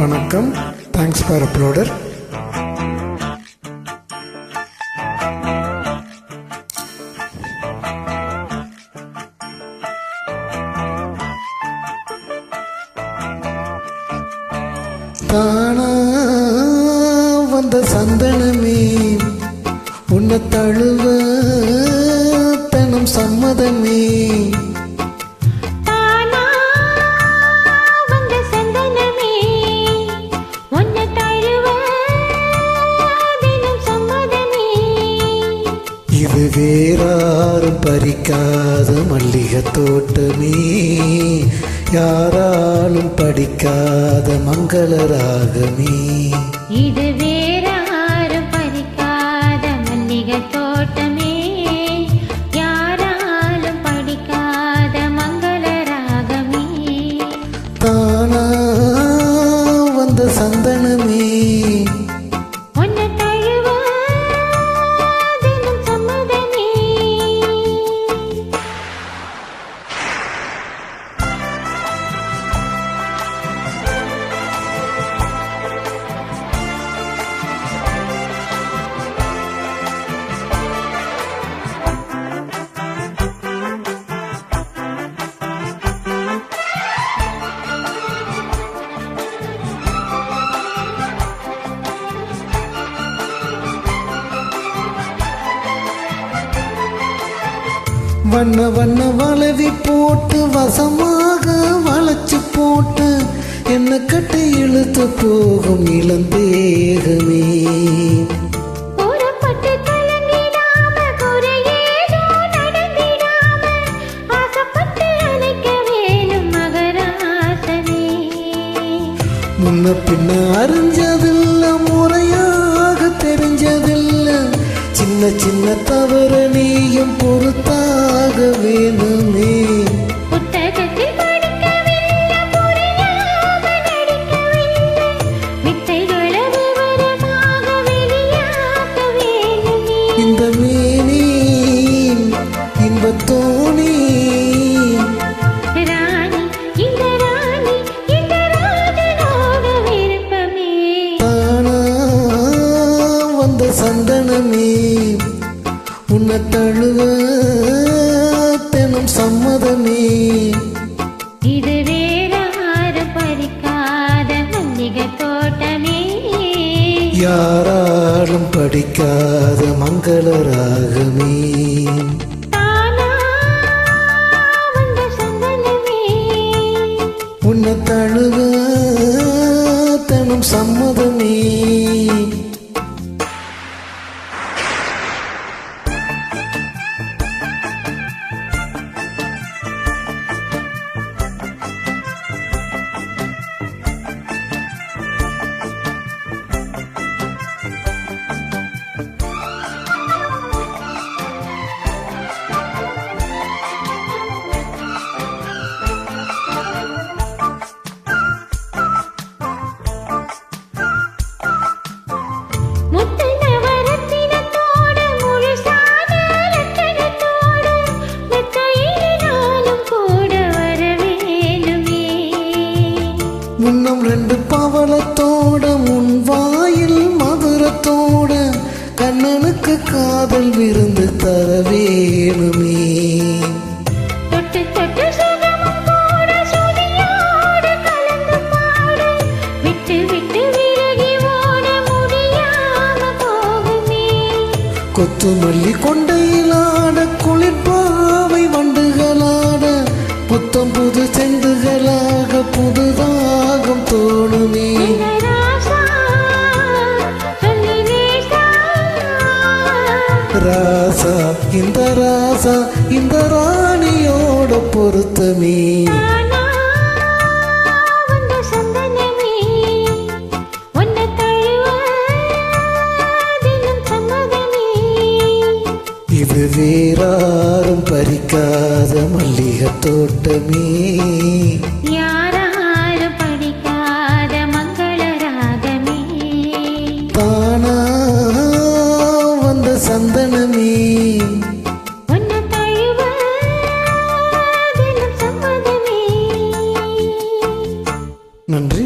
வணக்கம். Thanks for uploader. தானா வந்த சந்தனமே உன்னை தழுவ தனம் சம்மதமே. இது வேறாரும் பறிக்காத மல்லிகை தோட்டமே, யாராலும் படிக்காத மங்கள ராகமே. இது வேறாரும் பறிக்காத மல்லிகை தோட்டமே, யாராலும் படிக்காத மங்கள ராகமே. தானா வந்த சந்தனமே வண்ண வண்ண வளவி போட்டு வசமாக வளைச்சு போட்டு என்ன கட்டி இழுத்து போகும் இளந்தேகமே. முன்ன பின்ன அறிஞ்சதில்ல, முறையாக தெரிஞ்சதில்ல, சின்ன சின்ன தவற நீயும் பொறுத்தாக வேணுமே. புத்தகத்தில் படிக்கவில்லை, புரியாம நடிக்கவில்லை, வித்தைகளை விவரமாக வெளியாக்க வேணுமே. இந்த மேனி இன்பத்தோணி ராணி, இந்த ராணி, இந்த ராஜனோட விருப்பமே. தானா வந்த சந்தனமே உன்னை தழுவ தெனும் சம்மதமே. இது வேறாரு பறிக்காத மல்லிகை தோட்டமே, யாராலும் படிக்காத மங்கள ராகமே. தானா வந்த சந்தனமே உன்னை தழுவ தெனும் சம்மதமே. முன்னம் ரெண்டு பவளத்தோட முன் வாயில் மதுரத்தோட கண்ணனுக்கு காதல் விருந்து தர வேணுமே. தொட்டு தொட்டு சுகமும் கூட சுதியோடு கலந்து பாட, விட்டு விட்டு விலகி ஓட முடியாம போகுமே. கொத்துமல்லி கொண்டையிலாட குளிர்பாவை வண்டுகளாட புத்தம் புது செண்டுகளாக புதுதாகம் தோணுமே. ராசா இந்த ராசா இந்த ராணியோட பொருத்தமே. இது வேறாரும் பறிக்காத மல்லிகை தோட்டமே, யாராலும் படிக்காத மங்கள ராகமே. தானா வந்த சந்தனமே உன்னை தழுவ தினம் சம்மதமே. நன்றி.